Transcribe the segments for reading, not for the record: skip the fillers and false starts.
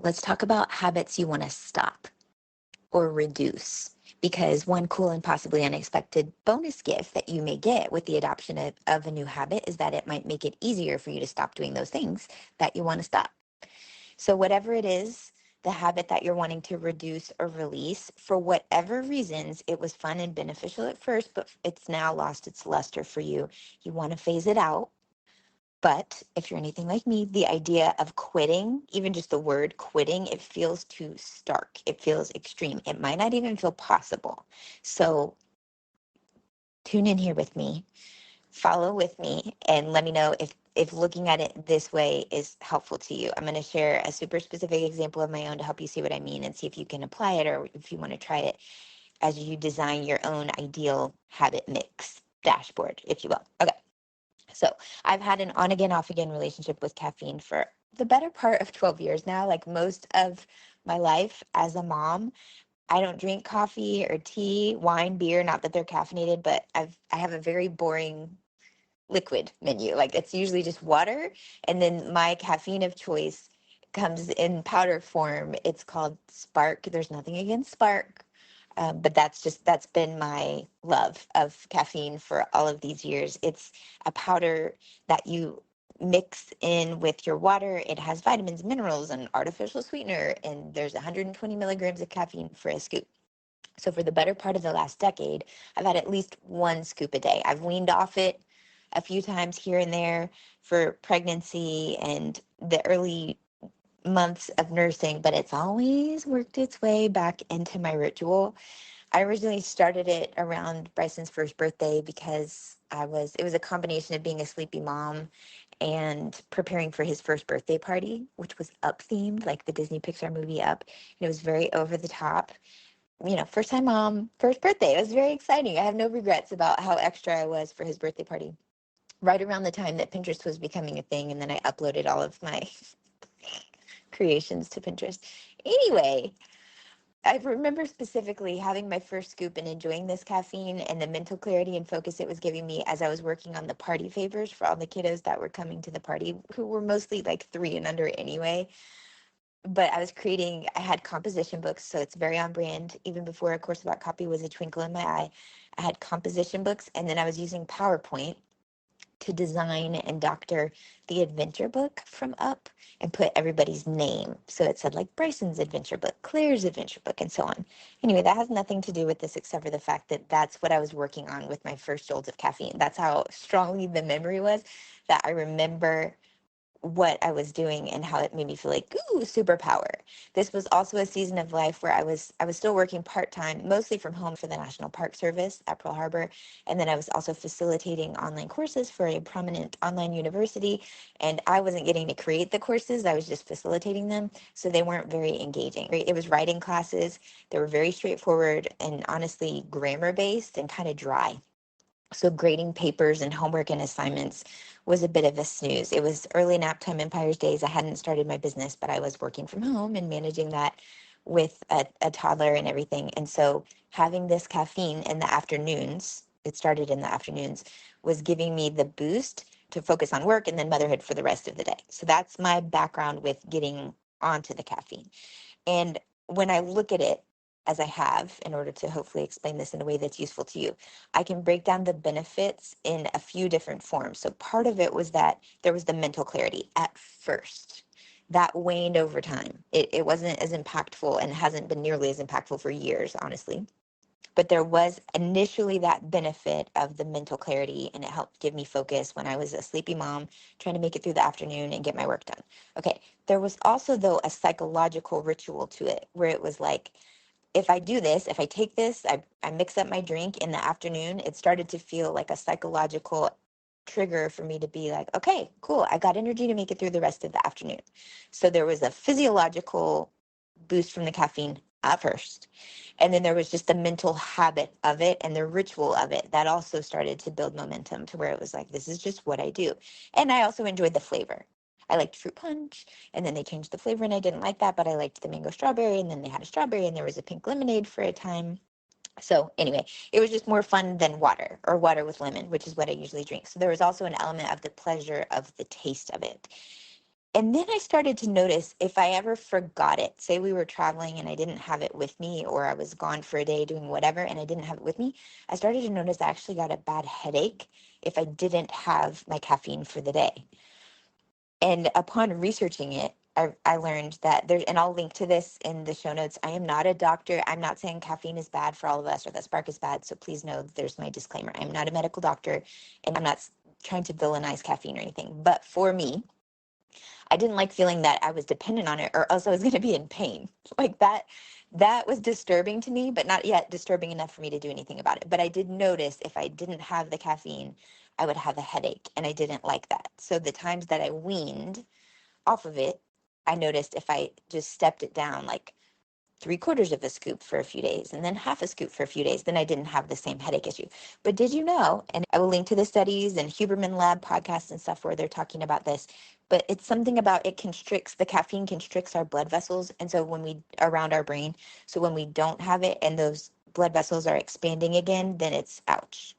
let's talk about habits you want to stop or reduce. Because one cool and possibly unexpected bonus gift that you may get with the adoption of a new habit is that it might make it easier for you to stop doing those things that you want to stop. So, whatever it is, the habit that you're wanting to reduce or release, for whatever reasons, it was fun and beneficial at first, but it's now lost its luster for you. You want to phase it out. But if you're anything like me, the idea of quitting, even just the word quitting, it feels too stark. It feels extreme. It might not even feel possible. So tune in here with me, follow with me, and let me know if looking at it this way is helpful to you. I'm going to share a super specific example of my own to help you see what I mean and see if you can apply it or if you want to try it as you design your own ideal habit mix dashboard, if you will. Okay. So I've had an on again, off again relationship with caffeine for the better part of 12 years now. Like most of my life as a mom, I don't drink coffee or tea, wine, beer, not that they're caffeinated, but I have a very boring liquid menu. Like it's usually just water. And then my caffeine of choice comes in powder form. It's called Spark. There's nothing against Spark. But that's been my love of caffeine for all of these years. It's a powder that you mix in with your water. It has vitamins, minerals, and artificial sweetener, and there's 120 milligrams of caffeine for a scoop. So for the better part of the last decade, I've had at least one scoop a day. I've weaned off it a few times here and there for pregnancy and the early months of nursing, but it's always worked its way back into my ritual. I originally started it around Bryson's first birthday because it was a combination of being a sleepy mom and preparing for his first birthday party, which was Up themed, like the Disney Pixar movie Up. And it was very over the top. First time mom, first birthday. It was very exciting. I have no regrets about how extra I was for his birthday party. Right around the time that Pinterest was becoming a thing, and then I uploaded all of my creations to Pinterest. Anyway, I remember specifically having my first scoop and enjoying this caffeine and the mental clarity and focus it was giving me as I was working on the party favors for all the kiddos that were coming to the party, who were mostly like 3 and under anyway. But I had composition books, so it's very on brand. Even before A Course About Copy was a twinkle in my eye, I had composition books, and then I was using PowerPoint to design and doctor the adventure book from Up and put everybody's name. So it said like Bryson's adventure book, Claire's adventure book, and so on. Anyway, that has nothing to do with this except for the fact that that's what I was working on with my first jolt of caffeine. That's how strongly the memory was that I remember what I was doing and how it made me feel like, ooh, superpower. This was also a season of life where I was still working part-time, mostly from home for the National Park Service at Pearl Harbor. And then I was also facilitating online courses for a prominent online university. And I wasn't getting to create the courses, I was just facilitating them. So they weren't very engaging. It was writing classes. They were very straightforward and honestly grammar based and kind of dry. So grading papers and homework and assignments was a bit of a snooze. It was early nap time Empire's days. I hadn't started my business, but I was working from home and managing that with a toddler and everything. And so having this caffeine in the afternoons, it started in the afternoons, was giving me the boost to focus on work and then motherhood for the rest of the day. So that's my background with getting onto the caffeine. And when I look at it, as I have, in order to hopefully explain this in a way that's useful to you, I can break down the benefits in a few different forms. So part of it was that there was the mental clarity at first. That waned over time. It wasn't as impactful and hasn't been nearly as impactful for years, honestly. But there was initially that benefit of the mental clarity, and it helped give me focus when I was a sleepy mom trying to make it through the afternoon and get my work done. Okay, there was also, though, a psychological ritual to it where it was like, if I do this, if I take this, I mix up my drink in the afternoon, it started to feel like a psychological trigger for me to be like, okay, cool, I got energy to make it through the rest of the afternoon. So there was a physiological boost from the caffeine at first. And then there was just the mental habit of it and the ritual of it that also started to build momentum to where it was like, this is just what I do. And I also enjoyed the flavor. I liked fruit punch, and then they changed the flavor, and I didn't like that, but I liked the mango strawberry, and then they had a strawberry, and there was a pink lemonade for a time. So anyway, it was just more fun than water or water with lemon, which is what I usually drink. So there was also an element of the pleasure of the taste of it. And then I started to notice if I ever forgot it, say we were traveling and I didn't have it with me, or I was gone for a day doing whatever and I didn't have it with me, I started to notice I actually got a bad headache if I didn't have my caffeine for the day. And upon researching it, I learned that there's, and I'll link to this in the show notes. I am not a doctor. I'm not saying caffeine is bad for all of us or that Spark is bad. So please know there's my disclaimer. I'm not a medical doctor and I'm not trying to villainize caffeine or anything. But for me, I didn't like feeling that I was dependent on it or else I was going to be in pain. Like that was disturbing to me, but not yet disturbing enough for me to do anything about it. But I did notice if I didn't have the caffeine, I would have a headache and I didn't like that. So the times that I weaned off of it, I noticed if I just stepped it down like 3/4 of a scoop for a few days and then half a scoop for a few days, then I didn't have the same headache issue. But did you know, and I will link to the studies and Huberman Lab podcasts and stuff where they're talking about this, but it's something about it constricts, the caffeine constricts our blood vessels. And so when we, around our brain, so when we don't have it and those blood vessels are expanding again, then it's ouch,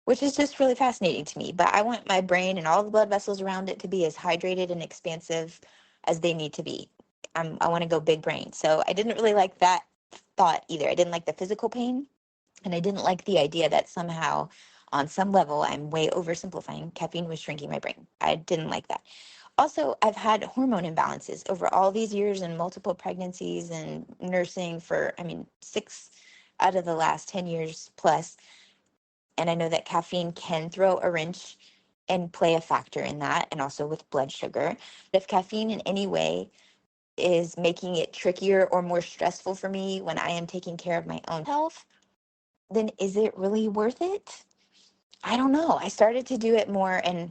which is just really fascinating to me. But I want my brain and all the blood vessels around it to be as hydrated and expansive as they need to be. I want to go big brain. So I didn't really like that thought either. I didn't like the physical pain. And I didn't like the idea that somehow, on some level, I'm way oversimplifying, caffeine was shrinking my brain. I didn't like that. Also, I've had hormone imbalances over all these years and multiple pregnancies and nursing for, I mean, 6 out of the last 10 years plus. And I know that caffeine can throw a wrench and play a factor in that, and also with blood sugar. If caffeine in any way is making it trickier or more stressful for me when I am taking care of my own health, then is it really worth it? I don't know. I started to do it more and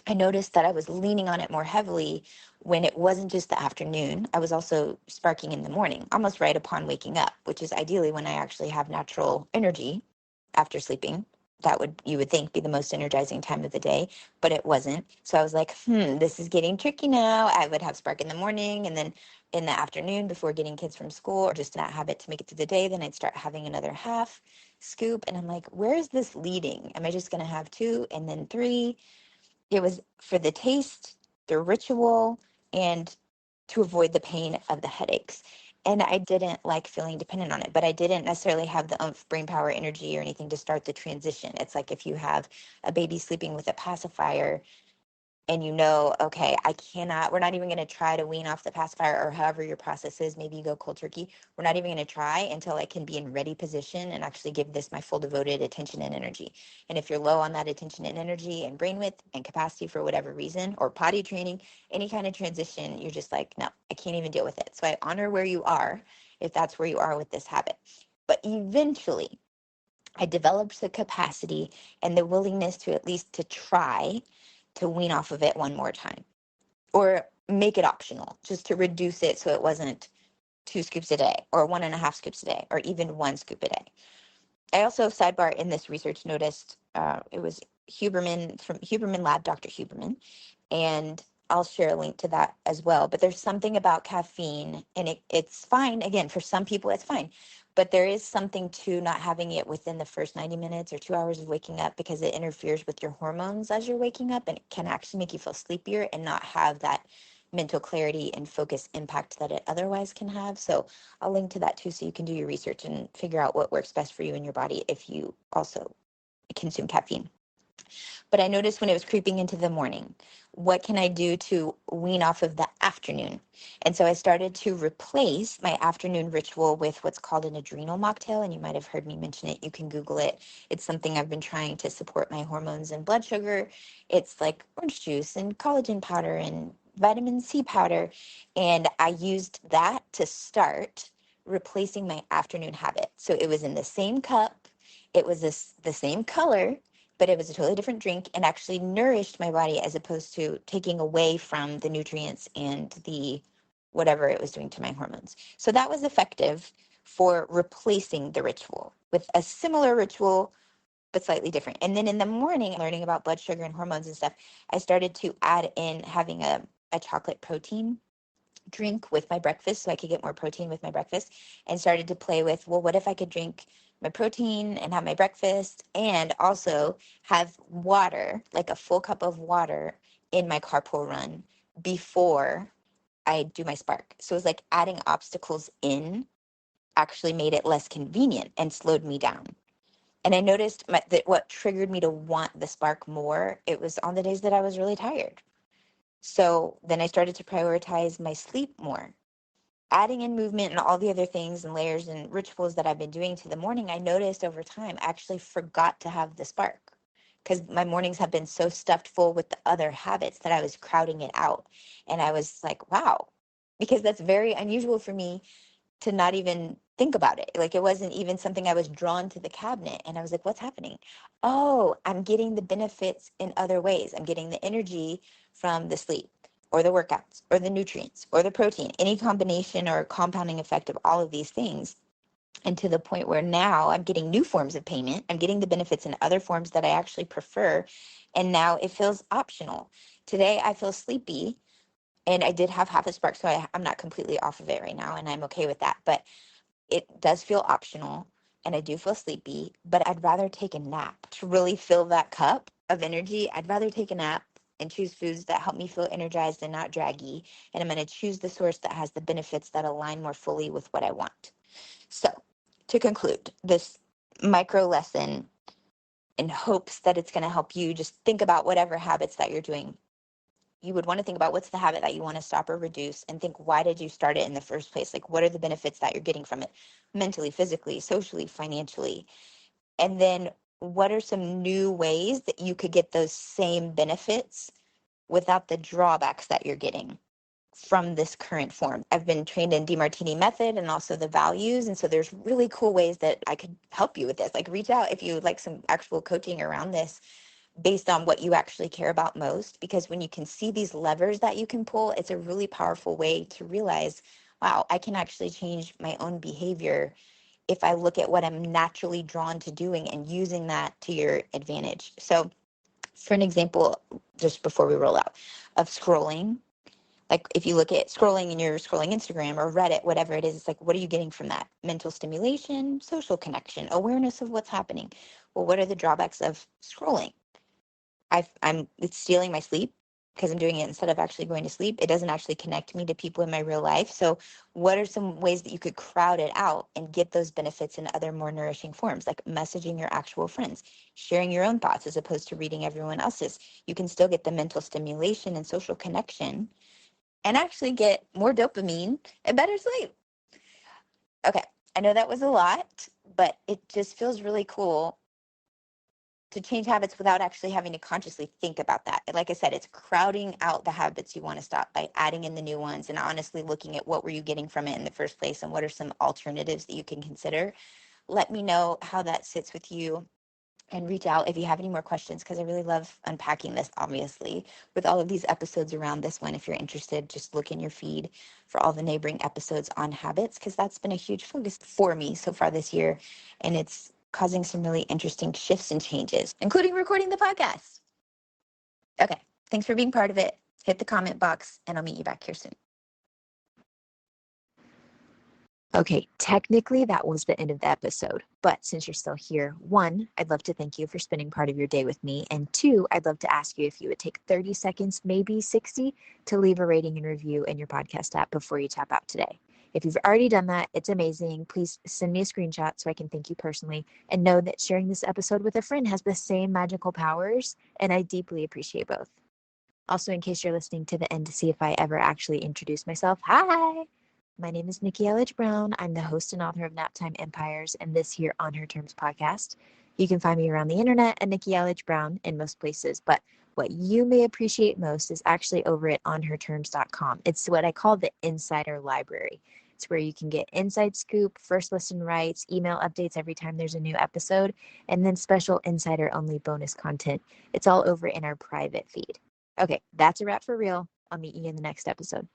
I noticed that I was leaning on it more heavily when it wasn't just the afternoon. I was also sparking in the morning, almost right upon waking up, which is ideally when I actually have natural energy after sleeping. That would, you would think, be the most energizing time of the day, but it wasn't. So I was like, this is getting tricky now. I would have spark in the morning and then in the afternoon before getting kids from school, or just that habit to make it through the day. Then I'd start having another half scoop. And I'm like, where is this leading? Am I just going to have 2 and then 3? It was for the taste, the ritual, and to avoid the pain of the headaches. And I didn't like feeling dependent on it, but I didn't necessarily have the brain power, energy, or anything to start the transition. It's like if you have a baby sleeping with a pacifier and you know, okay, I cannot, we're not even going to try to wean off the pacifier or however your process is. Maybe you go cold turkey. We're not even going to try until I can be in ready position and actually give this my full devoted attention and energy. And if you're low on that attention and energy and brain width and capacity for whatever reason, or potty training, any kind of transition, you're just like, no, I can't even deal with it. So I honor where you are if that's where you are with this habit. But eventually, I developed the capacity and the willingness to at least to try to wean off of it one more time or make it optional just to reduce it so it wasn't 2 scoops a day or 1.5 scoops a day or even 1 scoop a day. I also, sidebar, in this research noticed it was Huberman from Huberman Lab, Dr. Huberman, and I'll share a link to that as well. But there's something about caffeine, and it's fine. Again, for some people, it's fine. But there is something to not having it within the first 90 minutes or 2 hours of waking up because it interferes with your hormones as you're waking up, and it can actually make you feel sleepier and not have that mental clarity and focus impact that it otherwise can have. So I'll link to that too so you can do your research and figure out what works best for you and your body if you also consume caffeine. But I noticed when it was creeping into the morning, what can I do to wean off of the afternoon? And so I started to replace my afternoon ritual with what's called an adrenal mocktail. And you might have heard me mention it. You can Google it. It's something I've been trying to support my hormones and blood sugar. It's like orange juice and collagen powder and vitamin C powder. And I used that to start replacing my afternoon habit. So it was in the same cup. It was the same color, but it was a totally different drink and actually nourished my body as opposed to taking away from the nutrients and the whatever it was doing to my hormones. So that was effective for replacing the ritual with a similar ritual, but slightly different. And then in the morning, learning about blood sugar and hormones and stuff, I started to add in having a chocolate protein drink with my breakfast so I could get more protein with my breakfast, and started to play with, well, what if I could drink my protein and have my breakfast and also have water, like a full cup of water in my carpool run before I do my spark. So it was like adding obstacles in actually made it less convenient and slowed me down. And I noticed that what triggered me to want the spark more, it was on the days that I was really tired. So then I started to prioritize my sleep more. Adding in movement and all the other things and layers and rituals that I've been doing to the morning, I noticed over time I actually forgot to have the spark because my mornings have been so stuffed full with the other habits that I was crowding it out. And I was like, wow, because that's very unusual for me to not even think about it. Like it wasn't even something I was drawn to the cabinet. And I was like, what's happening? Oh, I'm getting the benefits in other ways. I'm getting the energy from the sleep or the workouts or the nutrients or the protein, any combination or compounding effect of all of these things. And to the point where now I'm getting new forms of payment. I'm getting the benefits in other forms that I actually prefer. And now it feels optional. Today I feel sleepy and I did have half a spark, so I'm not completely off of it right now, and I'm okay with that. But it does feel optional, and I do feel sleepy, but I'd rather take a nap to really fill that cup of energy. I'd rather take a nap and choose foods that help me feel energized and not draggy. And I'm going to choose the source that has the benefits that align more fully with what I want. So to conclude this micro lesson in hopes that it's going to help you just think about whatever habits that you're doing, you would want to think about what's the habit that you want to stop or reduce and think, why did you start it in the first place? Like, what are the benefits that you're getting from it mentally, physically, socially, financially? And then what are some new ways that you could get those same benefits without the drawbacks that you're getting from this current form? I've been trained in DeMartini method and also the values. And so there's really cool ways that I could help you with this. Like reach out if you would like some actual coaching around this based on what you actually care about most. Because when you can see these levers that you can pull, it's a really powerful way to realize, wow, I can actually change my own behavior if I look at what I'm naturally drawn to doing and using that to your advantage. So, for an example, just before we roll out, of scrolling, like if you look at scrolling and you're scrolling Instagram or Reddit, whatever it is, it's like, what are you getting from that? Mental stimulation, social connection, awareness of what's happening. Well, what are the drawbacks of scrolling? It's stealing my sleep because I'm doing it instead of actually going to sleep. It doesn't actually connect me to people in my real life. So what are some ways that you could crowd it out and get those benefits in other more nourishing forms, like messaging your actual friends, sharing your own thoughts as opposed to reading everyone else's? You can still get the mental stimulation and social connection and actually get more dopamine and better sleep. Okay, I know that was a lot, but it just feels really cool to change habits without actually having to consciously think about that. Like I said, it's crowding out the habits you want to stop by adding in the new ones and honestly looking at what were you getting from it in the first place and what are some alternatives that you can consider. Let me know how that sits with you and reach out if you have any more questions because I really love unpacking this, obviously, with all of these episodes around this one. If you're interested, just look in your feed for all the neighboring episodes on habits because that's been a huge focus for me so far this year. And it's causing some really interesting shifts and changes, including recording the podcast. Okay, thanks for being part of it. Hit the comment box and I'll meet you back here soon. Okay, technically that was the end of the episode, but since you're still here, one, I'd love to thank you for spending part of your day with me, and two, I'd love to ask you if you would take 30 seconds, maybe 60, to leave a rating and review in your podcast app before you tap out today. If you've already done that, it's amazing. Please send me a screenshot so I can thank you personally, and know that sharing this episode with a friend has the same magical powers, and I deeply appreciate both. Also, in case you're listening to the end to see if I ever actually introduce myself, hi! My name is Nikki Elledge Brown. I'm the host and author of Naptime Empires and this here On Her Terms podcast. You can find me around the internet at Nikki Elledge Brown in most places, but what you may appreciate most is actually over at onherterms.com. It's what I call the insider library. It's where you can get inside scoop, first listen rights, email updates every time there's a new episode, and then special insider only bonus content. It's all over in our private feed. Okay, that's a wrap for real. I'll meet you in the next episode.